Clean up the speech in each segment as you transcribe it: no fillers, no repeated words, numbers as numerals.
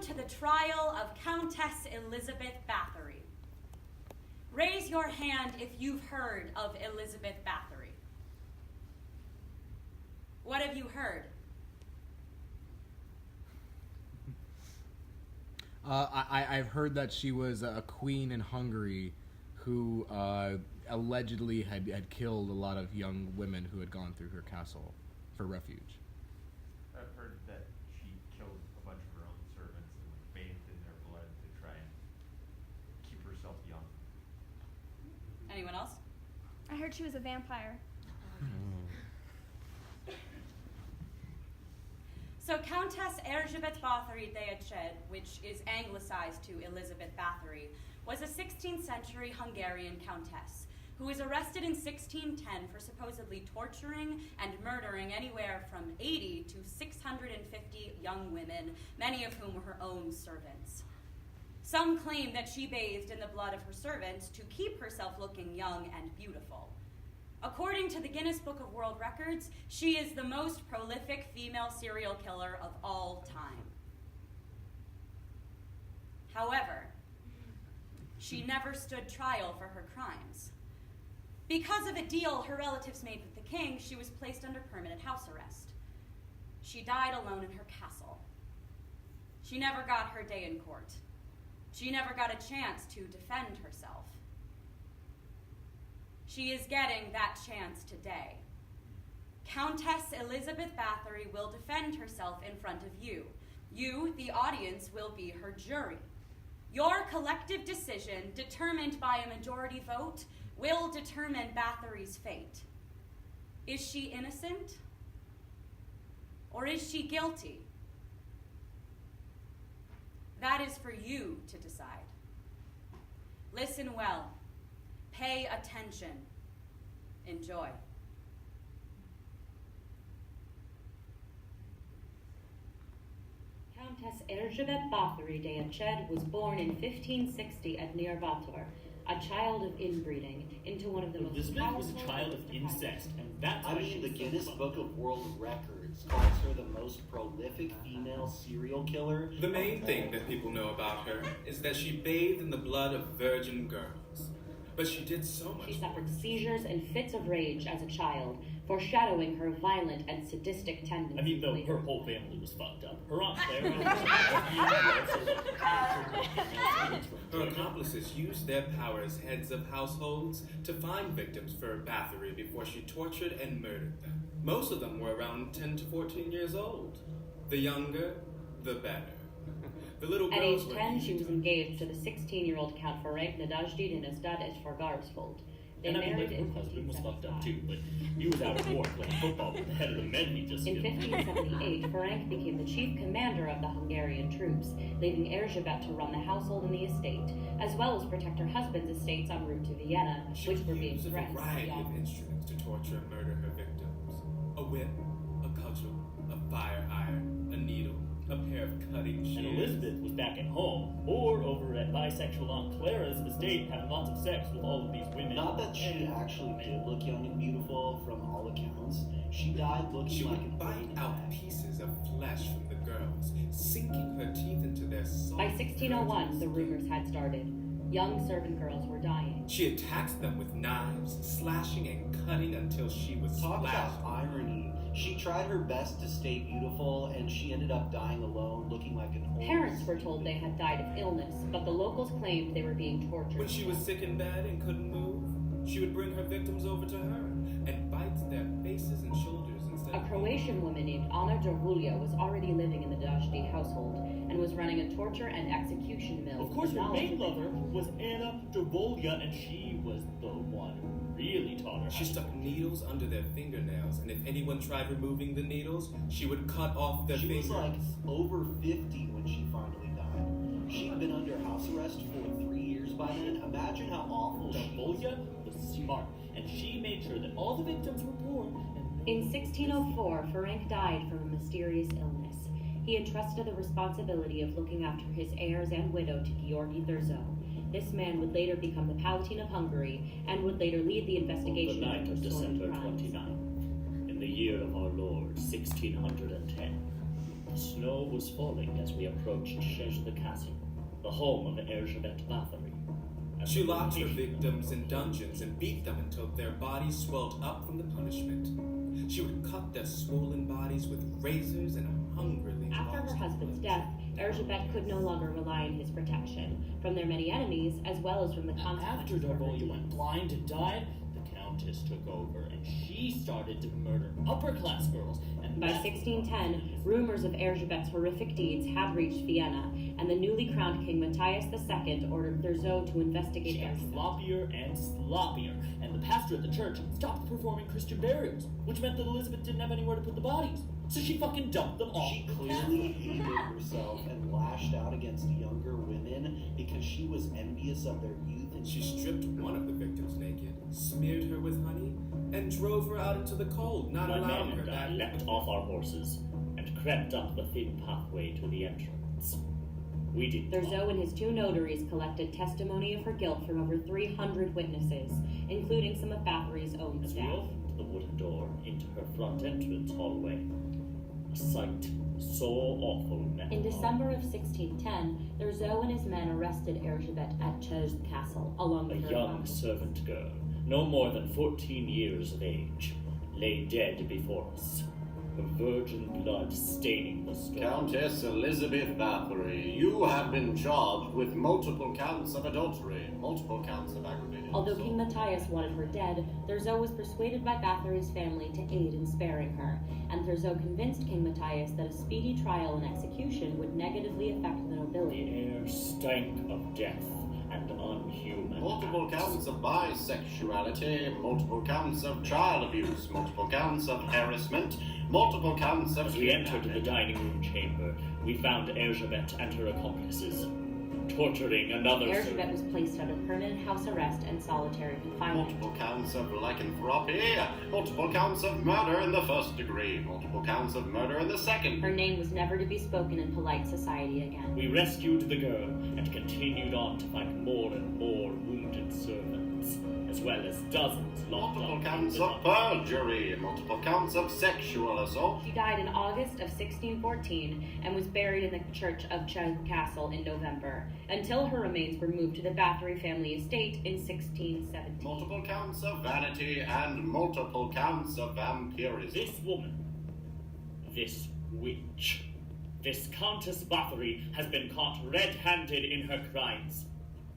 to the trial of Countess Elizabeth Báthory. Raise your hand if you've heard of Elizabeth Báthory. What have you heard? I've heard that she was a queen in Hungary who allegedly had killed a lot of young women who had gone through her castle for refuge. I've heard that she killed a bunch of her own servants and bathed in their blood to try and keep herself young. Anyone else? I heard she was a vampire. So Countess Erzsébet Báthory Deached, which is anglicized to Elizabeth Báthory, was a 16th century Hungarian countess who was arrested in 1610 for supposedly torturing and murdering anywhere from 80 to 650 young women, many of whom were her own servants. Some claim that she bathed in the blood of her servants to keep herself looking young and beautiful. According to the Guinness Book of World Records, she is the most prolific female serial killer of all time. However, she never stood trial for her crimes. Because of a deal her relatives made with the king, she was placed under permanent house arrest. She died alone in her castle. She never got her day in court. She never got a chance to defend herself. She is getting that chance today. Countess Elizabeth Báthory will defend herself in front of you. You, the audience, will be her jury. Your collective decision, determined by a majority vote, will determine Báthory's fate. Is she innocent? Or is she guilty? That is for you to decide. Listen well. Pay attention. Enjoy. Countess Erzsébet Báthory Deached was born in 1560 at near Báthory, a child of inbreeding, into one of the most Elizabeth powerful... was a child of incest, and that's why she the was Guinness so Book of World Records calls her the most prolific female serial killer. The main thing that people know about her is that she bathed in the blood of virgin girls. But she did so much. She suffered seizures and fits of rage as a child, foreshadowing her violent and sadistic tendencies. I mean, though her whole family was fucked up. Her Aunt Clara Her accomplices used their power as heads of households to find victims for Báthory before she tortured and murdered them. Most of them were around 10 to 14 years old. The younger, the better. The little At girls age were 10, she was engaged to the 16-year-old Count Rarig Nadajdi Dinastad at Forgarsfold. They and I mean, married her in husband was fucked up 1575. too, but he was out of war playing football with the head of the men he just In killed. 1578, Ferenc became the chief commander of the Hungarian troops, leaving Erzsébet to run the household and the estate, as well as protect her husband's estates en route to Vienna, which were being used a threatened by variety the of instruments to torture and murder her victims. A whip, a cudgel, a fire iron, a needle, a pair of cutting shears. And Elizabeth was back at home, or over at bisexual Aunt Clara's estate, having lots of sex with all of these women. Not that she actually did look young and beautiful from all accounts. She died looking She like would an bite old out hag. pieces of flesh from the girls, sinking her teeth into their soft By 1601, virgin the skin. rumors had started. Young servant girls were dying. She attacked them with knives, slashing and cutting until she was Talk splashed. about irony. She tried her best to stay beautiful, and she ended up dying alone, looking like an old... Parents were told they had died of illness, but the locals claimed they were being tortured. When she was sick in bed and couldn't move, she would bring her victims over to her and bite their faces and shoulders instead A of Croatian woman named Ana Dorulja was already living in the Dajdi household and was running a torture and execution mill. Of course, with her knowledge main of lover was Anna Dorvolja, and she was the one who really taught her She how to stuck needles under their fingernails, and if anyone tried removing the needles, she would cut off their She fingers. was like over 50 when she finally died. She'd been under house arrest for 3 years by then. Imagine how awful she was. Dorvolja was smart, and she made sure that all the victims were poor. And In 1604, Ferenc died from a mysterious illness. He entrusted the responsibility of looking after his heirs and widow to Georgi Thurzo. This man would later become the Palatine of Hungary and would later lead the the investigation night of into December crimes. 29, in the year of our Lord, 1610, The snow was falling as we approached Serge the castle, the home of Elizabeth Báthory. She locked her victims in dungeons and beat them until their bodies swelled up from the punishment. She would cut their swollen bodies with razors and hungrily After her husband's death, Elizabeth could no longer rely on his protection from their many enemies, as well as from the consequences. After of her Darvolia deeds. went blind and died, the Countess took over and she started to murder upper-class girls. And By 1610, rumors of Elizabeth's horrific deeds had reached Vienna, and the newly crowned King Matthias II ordered Thurzo to investigate she their got sloppier and sloppier, and the pastor at the church stopped performing Christian burials, which meant that Elizabeth didn't have anywhere to put the bodies. So she fucking dumped them all. She clearly hated herself and lashed out against younger women because she was envious of their youth, and She stripped one of the victims naked, smeared her with honey, and drove her out into the cold, not My allowing men her and I back. leapt off our horses and crept up the thin pathway to the entrance. We did Thurzo and his two notaries collected testimony of her guilt from over 300 witnesses, including some of Báthory's own as we staff. opened the wooden door into her front entrance hallway. A sight so awful met In our December of 1610, Thurzo and his men arrested Elizabeth at Chelles Castle, along A with her young father. servant girl, no more than 14 years of age, lay dead before us, her virgin blood staining the stone. Countess Elizabeth Báthory, you have been charged with multiple counts of adultery, multiple counts of aggravated Although assault. King Matthias wanted her dead, Thurzo was persuaded by Báthory's family to aid in sparing her, and Thurzo convinced King Matthias that a speedy trial and execution would negatively affect the The nobility. air stank of death and unhuman Multiple acts. counts of bisexuality, multiple counts of child abuse, multiple counts of harassment, multiple counts of As we entered the kidnapping. dining room chamber, we found Elizabeth and her accomplices torturing another Elizabeth servant. was placed under permanent house arrest and solitary confinement. Multiple counts of lycanthropy, multiple counts of murder in the first degree, multiple counts of murder in the second. Her name was never to be spoken in polite society again. We rescued the girl and continued on to find more and more wounded servants, as well as dozens locked Multiple up counts in the of perjury, multiple counts of sexual assault. She died in August of 1614 and was buried in the church of Chelles Castle in November, until her remains were moved to the Báthory family estate in 1617. Multiple counts of vanity and multiple counts of vampirism. This woman, this witch, this Countess Báthory has been caught red-handed in her crimes,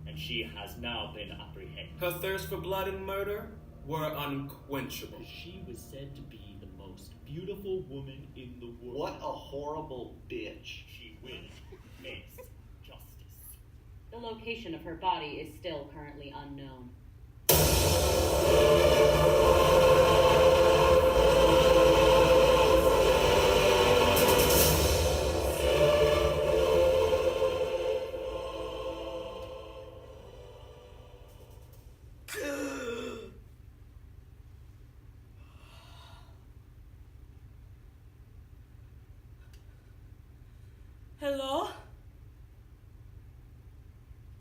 and she has now been apprehended. Her thirst for blood and murder were unquenchable. She was said to be the most beautiful woman in the world. what a horrible bitch. She will face justice. The location of her body is still currently unknown. Hello?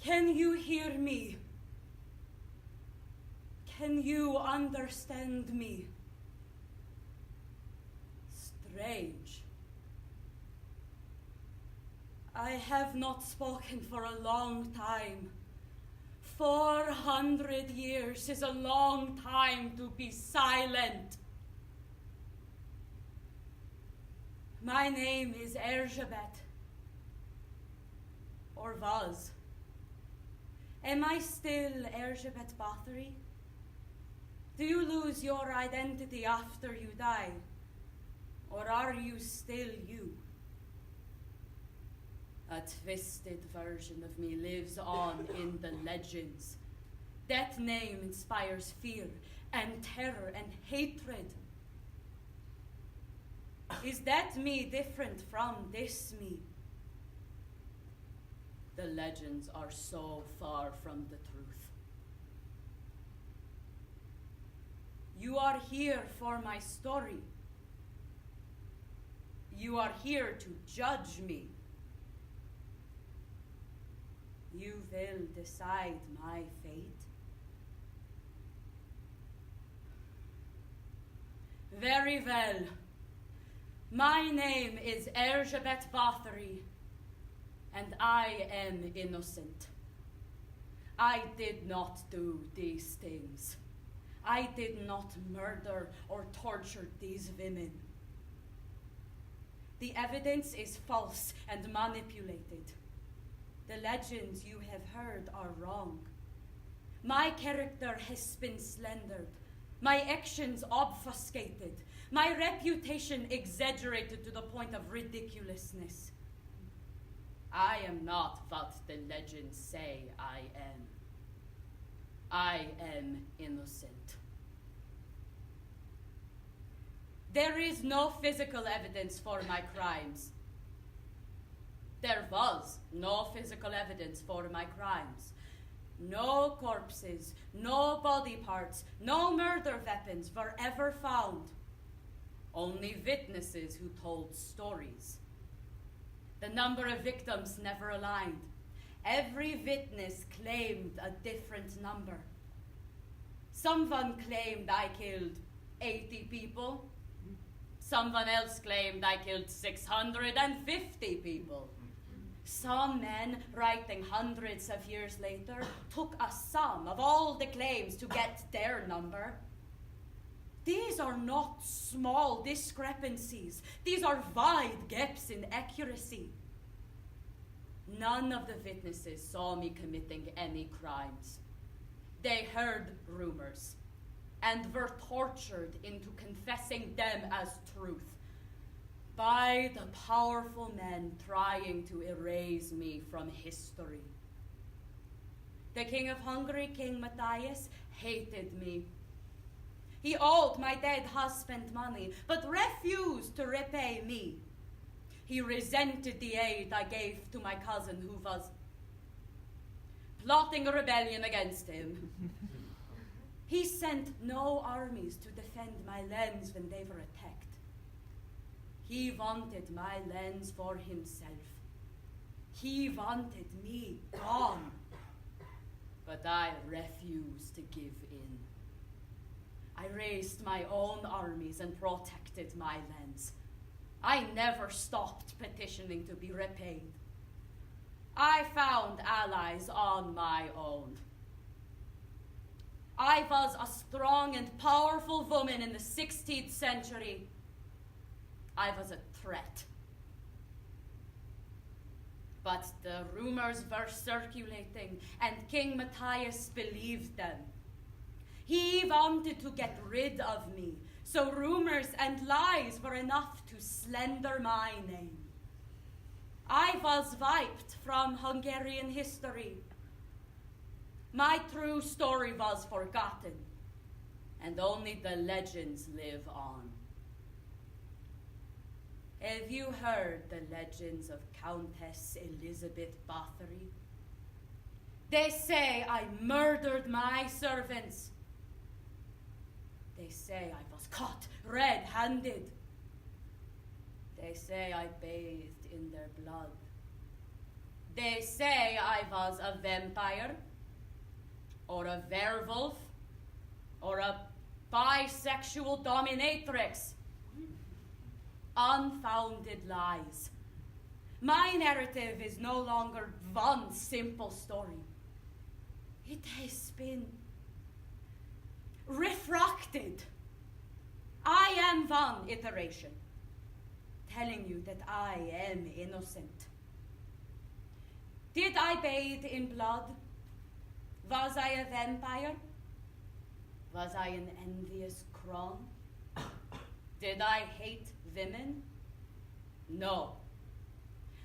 Can you hear me? Can you understand me? Strange. I have not spoken for a long time. 400 years is a long time to be silent. My name is Elizabeth. Or was. Am I still Elizabeth Báthory? Do you lose your identity after you die? Or are you still you? A twisted version of me lives on in the legends. That name inspires fear and terror and hatred. Is that me different from this me? The legends are so far from the truth. You are here for my story. You are here to judge me. You will decide my fate. Very well. My name is Elizabeth Báthory, and I am innocent. I did not do these things. I did not murder or torture these women. The evidence is false and manipulated. The legends you have heard are wrong. My character has been slandered, my actions obfuscated, my reputation exaggerated to the point of ridiculousness. I am not what the legends say I am. I am innocent. There is no physical evidence for my crimes. There was no physical evidence for my crimes. No corpses, no body parts, no murder weapons were ever found. Only witnesses who told stories. The number of victims never aligned. Every witness claimed a different number. Someone claimed I killed 80 people. Someone else claimed I killed 650 people. Some men, writing hundreds of years later, took a sum of all the claims to get their number. These are not small discrepancies. These are wide gaps in accuracy. None of the witnesses saw me committing any crimes. They heard rumors and were tortured into confessing them as truth by the powerful men trying to erase me from history. The King of Hungary, King Matthias, hated me. He owed my dead husband money, but refused to repay me. He resented the aid I gave to my cousin, who was plotting a rebellion against him. He sent no armies to defend my lands when they were attacked. He wanted my lands for himself. He wanted me gone. But I refused to give in. I raised my own armies and protected my lands. I never stopped petitioning to be repaid. I found allies on my own. I was a strong and powerful woman in the 16th century. I was a threat. But the rumors were circulating, and King Matthias believed them. He wanted to get rid of me, so rumors and lies were enough to slander my name. I was wiped from Hungarian history. My true story was forgotten, and only the legends live on. Have you heard the legends of Countess Elizabeth Báthory? They say I murdered my servants. They say I was caught red-handed. They say I bathed in their blood. They say I was a vampire, or a werewolf, or a bisexual dominatrix. Unfounded lies. My narrative is no longer one simple story. It has been refracted. I am one iteration, telling you that I am innocent. Did I bathe in blood? Was I a vampire? Was I an envious crone? Did I hate women? No.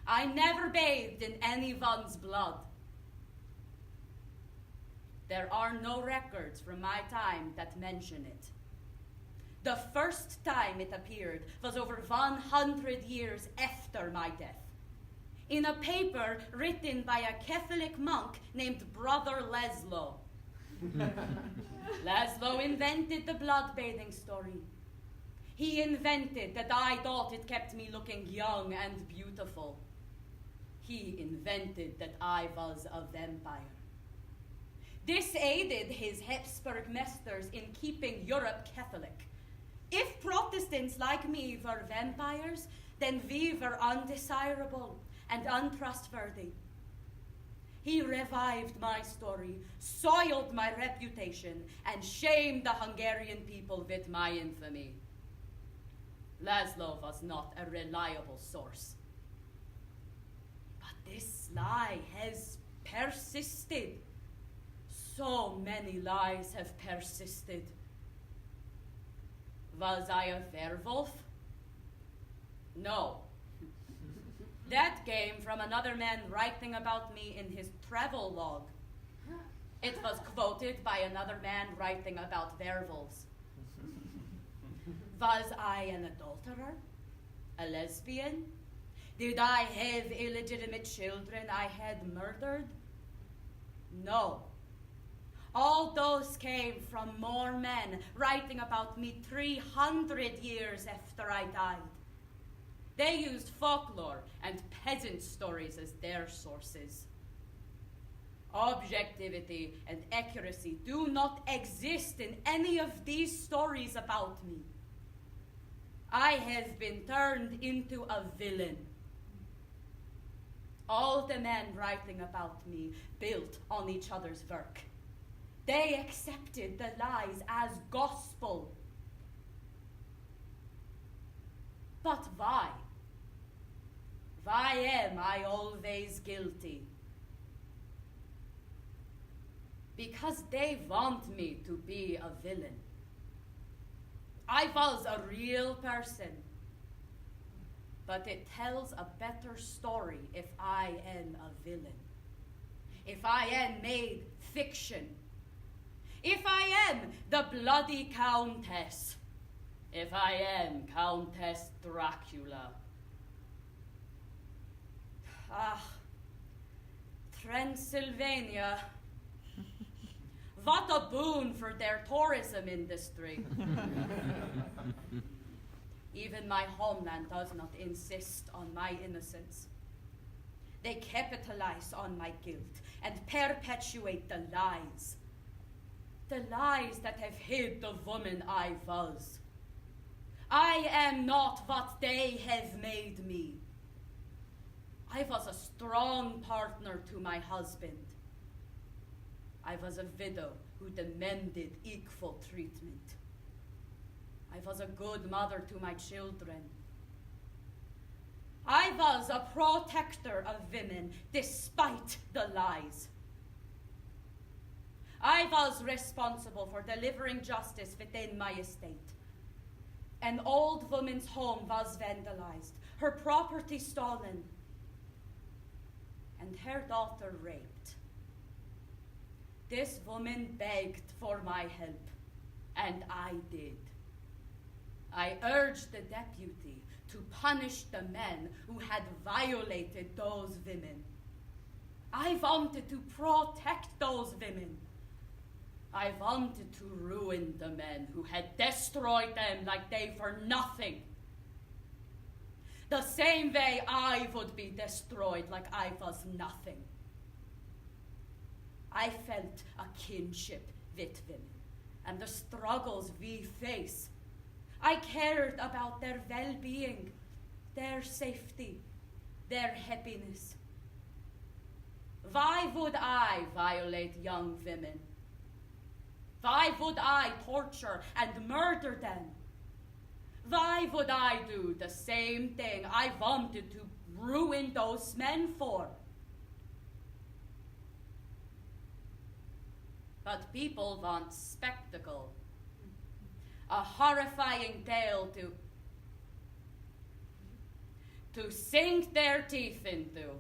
I never bathed in anyone's blood. There are no records from my time that mention it. The first time it appeared was over 100 years after my death, in a paper written by a Catholic monk named Brother Laszlo. Laszlo invented the blood bathing story. He invented that I thought it kept me looking young and beautiful. He invented that I was a vampire. This aided his Habsburg masters in keeping Europe Catholic. If Protestants like me were vampires, then we were undesirable and untrustworthy. He revived my story, soiled my reputation, and shamed the Hungarian people with my infamy. Laszlo was not a reliable source. But this lie has persisted. So many lies have persisted. Was I a werewolf? No. That came from another man writing about me in his travel log. It was quoted by another man writing about werewolves. Was I an adulterer? A lesbian? Did I have illegitimate children I had murdered? No. All those came from more men writing about me 300 years after I died. They used folklore and peasant stories as their sources. Objectivity and accuracy do not exist in any of these stories about me. I have been turned into a villain. All the men writing about me built on each other's work. They accepted the lies as gospel. But why? Why am I always guilty? Because they want me to be a villain. I was a real person. But it tells a better story if I am a villain. If I am made fiction. If I am the bloody Countess. If I am Countess Dracula. Ah, Transylvania. What a boon for their tourism industry. Even my homeland does not insist on my innocence. They capitalize on my guilt and perpetuate the lies. The lies that have hid the woman I was. I am not what they have made me. I was a strong partner to my husband. I was a widow who demanded equal treatment. I was a good mother to my children. I was a protector of women despite the lies. I was responsible for delivering justice within my estate. An old woman's home was vandalized, her property stolen, and her daughter raped. This woman begged for my help, and I did. I urged the deputy to punish the men who had violated those women. I wanted to protect those women. I wanted to ruin the men who had destroyed them like they were nothing. The same way I would be destroyed like I was nothing. I felt a kinship with women and the struggles we face. I cared about their well-being, their safety, their happiness. Why would I violate young women? Why would I torture and murder them? Why would I do the same thing I wanted to ruin those men for? But people want spectacle. A horrifying tale to sink their teeth into.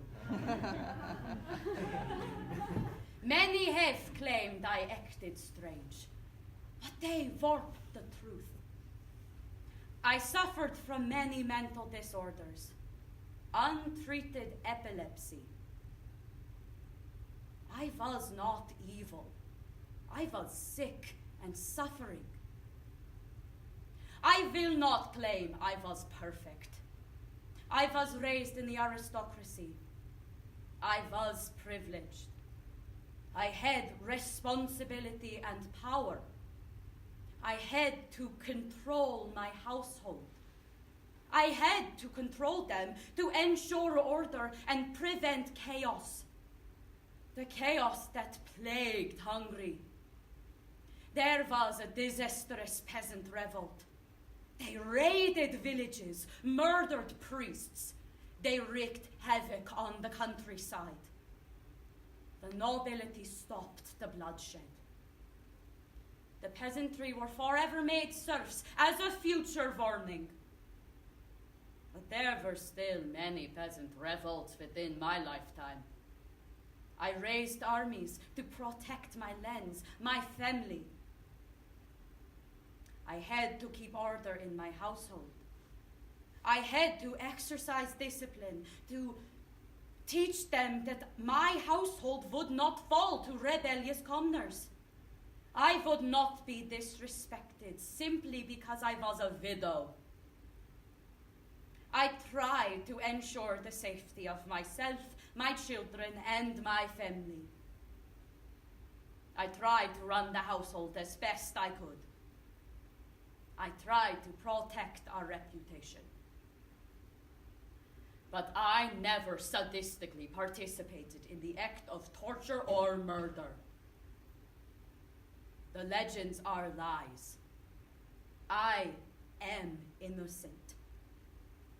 Many have claimed I acted strange, but they warped the truth. I suffered from many mental disorders, untreated epilepsy. I was not evil. I was sick and suffering. I will not claim I was perfect. I was raised in the aristocracy. I was privileged. I had responsibility and power. I had to control my household. I had to control them to ensure order and prevent chaos. The chaos that plagued Hungary. There was a disastrous peasant revolt. They raided villages, murdered priests. They wreaked havoc on the countryside. The nobility stopped the bloodshed. The peasantry were forever made serfs as a future warning. But there were still many peasant revolts within my lifetime. I raised armies to protect my lands, my family. I had to keep order in my household. I had to exercise discipline, to teach them that my household would not fall to rebellious commoners. I would not be disrespected simply because I was a widow. I tried to ensure the safety of myself, my children, and my family. I tried to run the household as best I could. I tried to protect our reputation. But I never sadistically participated in the act of torture or murder. The legends are lies. I am innocent.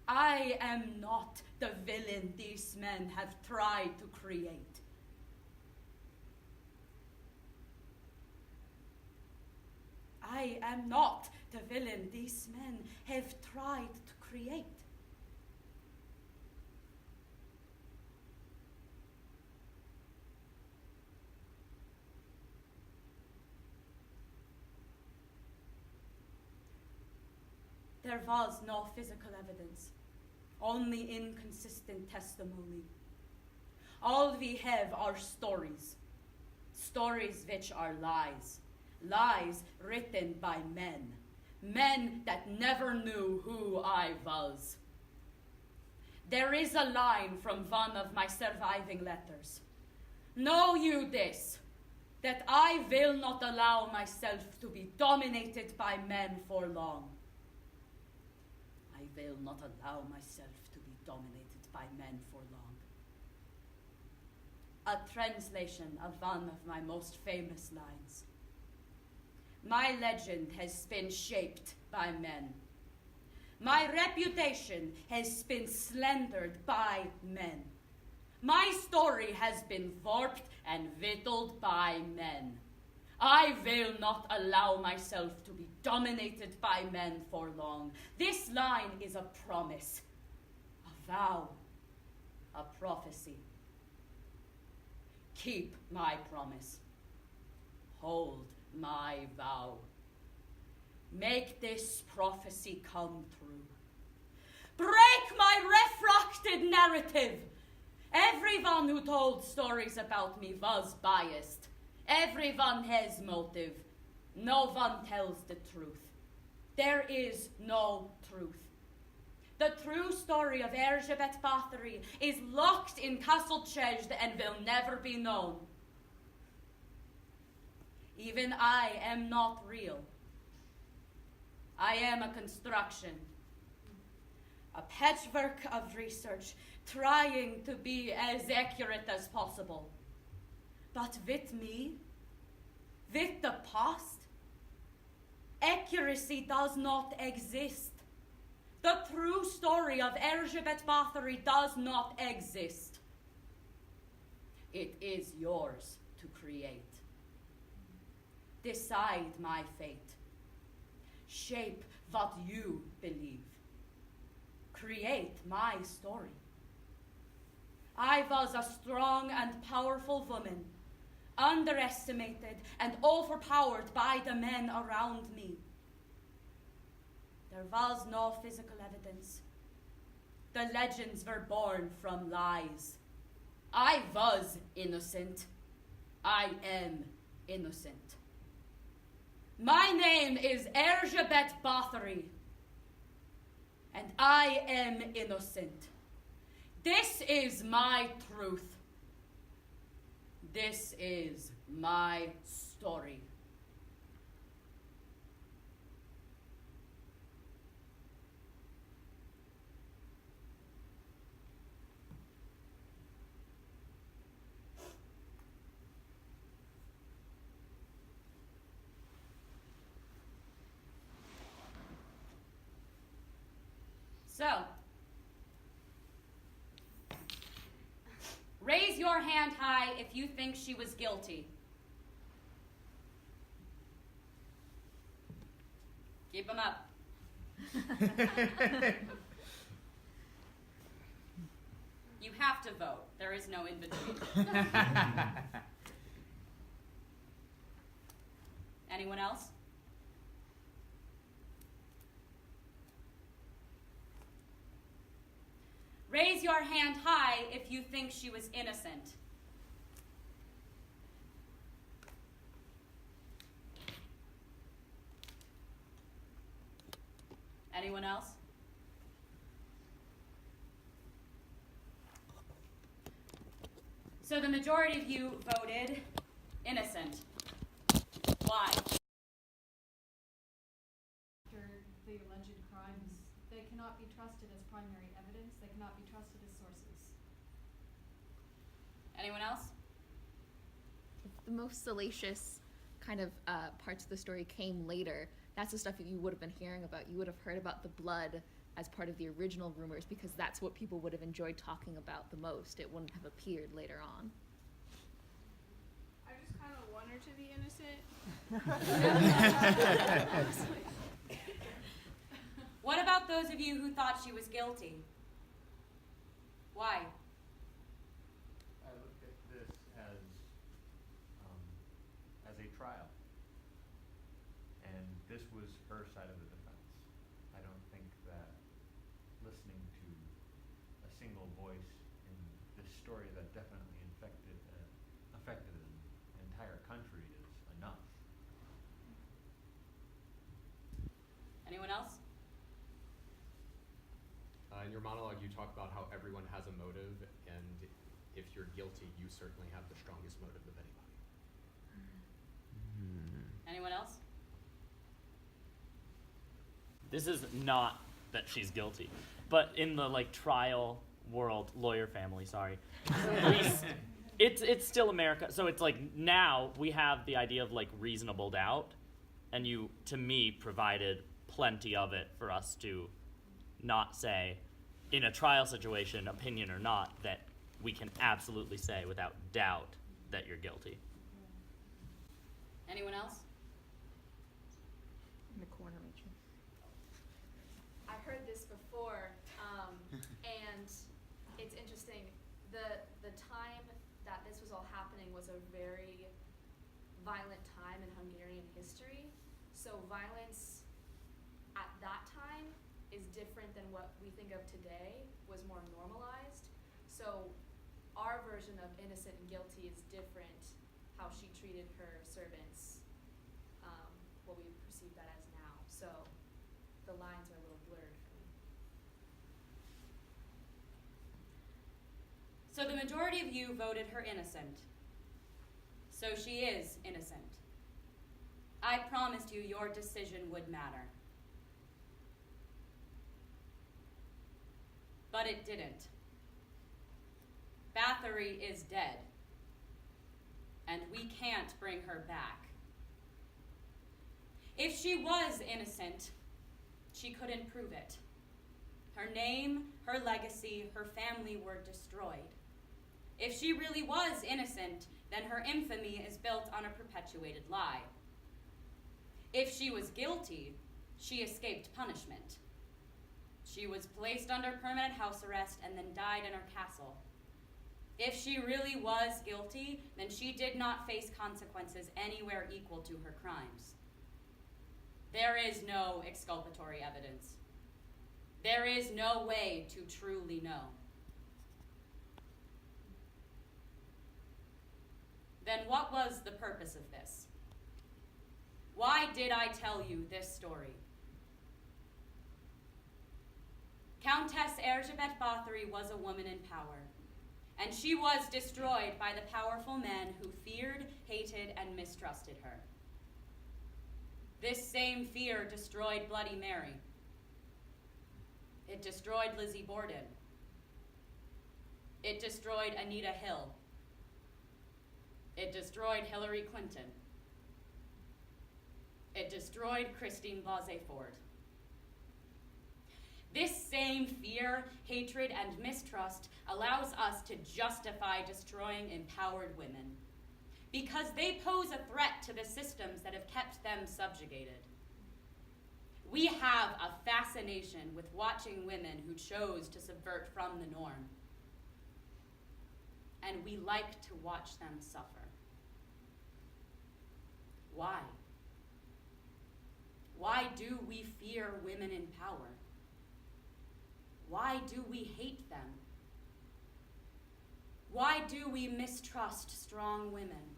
I am not the villain these men have tried to create. I am not the villain these men have tried to create. There was no physical evidence, only inconsistent testimony. All we have are stories, stories which are lies, lies written by men, men that never knew who I was. There is a line from one of my surviving letters. Know you this, that I will not allow myself to be dominated by men for long. I will not allow myself to be dominated by men for long. A translation of one of my most famous lines. My legend has been shaped by men. My reputation has been slandered by men. My story has been warped and whittled by men. I will not allow myself to be dominated by men for long. This line is a promise, a vow, a prophecy. Keep my promise. Hold my vow. Make this prophecy come true. Break my refracted narrative. Everyone who told stories about me was biased. Everyone has motive. No one tells the truth. There is no truth. The true story of Erzsébet Báthory is locked in Castle Chesd and will never be known. Even I am not real. I am a construction, a patchwork of research, trying to be as accurate as possible. But with me, with the past, accuracy does not exist. The true story of Erzsébet Báthory does not exist. It is yours to create. Decide my fate. Shape what you believe. Create my story. I was a strong and powerful woman, underestimated and overpowered by the men around me. There was no physical evidence. The legends were born from lies. I was innocent. I am innocent. My name is Erzsébet Báthory, and I am innocent. This is my truth. This is my story. So, raise your hand high if you think she was guilty. Keep them up. You have to vote. There is no in between. Anyone else? Raise your hand high if you think she was innocent. Anyone else? So the majority of you voted innocent. Why? After the alleged crimes, they cannot be trusted as primary evidence. They cannot be trusted as sources. Anyone else? The most salacious kind of parts of the story came later. That's the stuff that you would have been hearing about. You would have heard about the blood as part of the original rumors because that's what people would have enjoyed talking about the most. It wouldn't have appeared later on. I just kind of want her to be innocent. What about those of you who thought she was guilty? Why? I look at this as a trial. And this was her side of the defense. I don't think that listening to a single voice in this story that definitely affected an entire country is enough. Anyone else? In your monologue, you talk about how everyone has a motive, and if you're guilty, you certainly have the strongest motive of anybody. Anyone else? This is not that she's guilty, but in the trial world, lawyer family, sorry, it's still America. So it's now we have the idea of reasonable doubt, and you, to me, provided plenty of it for us to not say, in a trial situation, opinion or not, that we can absolutely say without doubt that you're guilty. Anyone else? In the corner, Rachel. I heard this before, and it's interesting. The time that this was all happening was a very violent time in Hungarian history. So violence at that time is different than what we think of today, was more normalized. So our version of innocent and guilty is different, how she treated her servants, what we perceive that as now. So the lines are a little blurred for me. So the majority of you voted her innocent. So she is innocent. I promised you your decision would matter. But it didn't. Báthory is dead. And we can't bring her back. If she was innocent, she couldn't prove it. Her name, her legacy, her family were destroyed. If she really was innocent, then her infamy is built on a perpetuated lie. If she was guilty, she escaped punishment. She was placed under permanent house arrest and then died in her castle. If she really was guilty, then she did not face consequences anywhere equal to her crimes. There is no exculpatory evidence. There is no way to truly know. Then what was the purpose of this? Why did I tell you this story? Countess Erzsébet Báthory was a woman in power, and she was destroyed by the powerful men who feared, hated, and mistrusted her. This same fear destroyed Bloody Mary. It destroyed Lizzie Borden. It destroyed Anita Hill. It destroyed Hillary Clinton. It destroyed Christine Blasey Ford. This same fear, hatred, and mistrust allows us to justify destroying empowered women because they pose a threat to the systems that have kept them subjugated. We have a fascination with watching women who chose to subvert from the norm. And we like to watch them suffer. Why? Why do we fear women in power? Why do we hate them? Why do we mistrust strong women?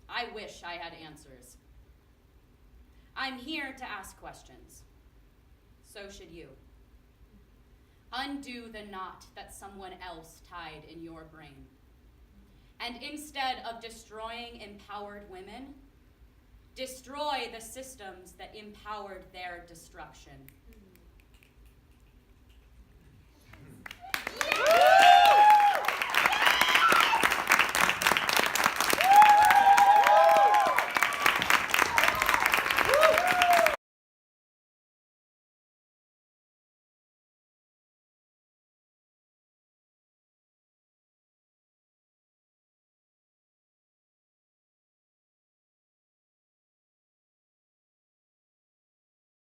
I wish I had answers. I'm here to ask questions. So should you. Undo the knot that someone else tied in your brain. And instead of destroying empowered women, destroy the systems that empowered their destruction.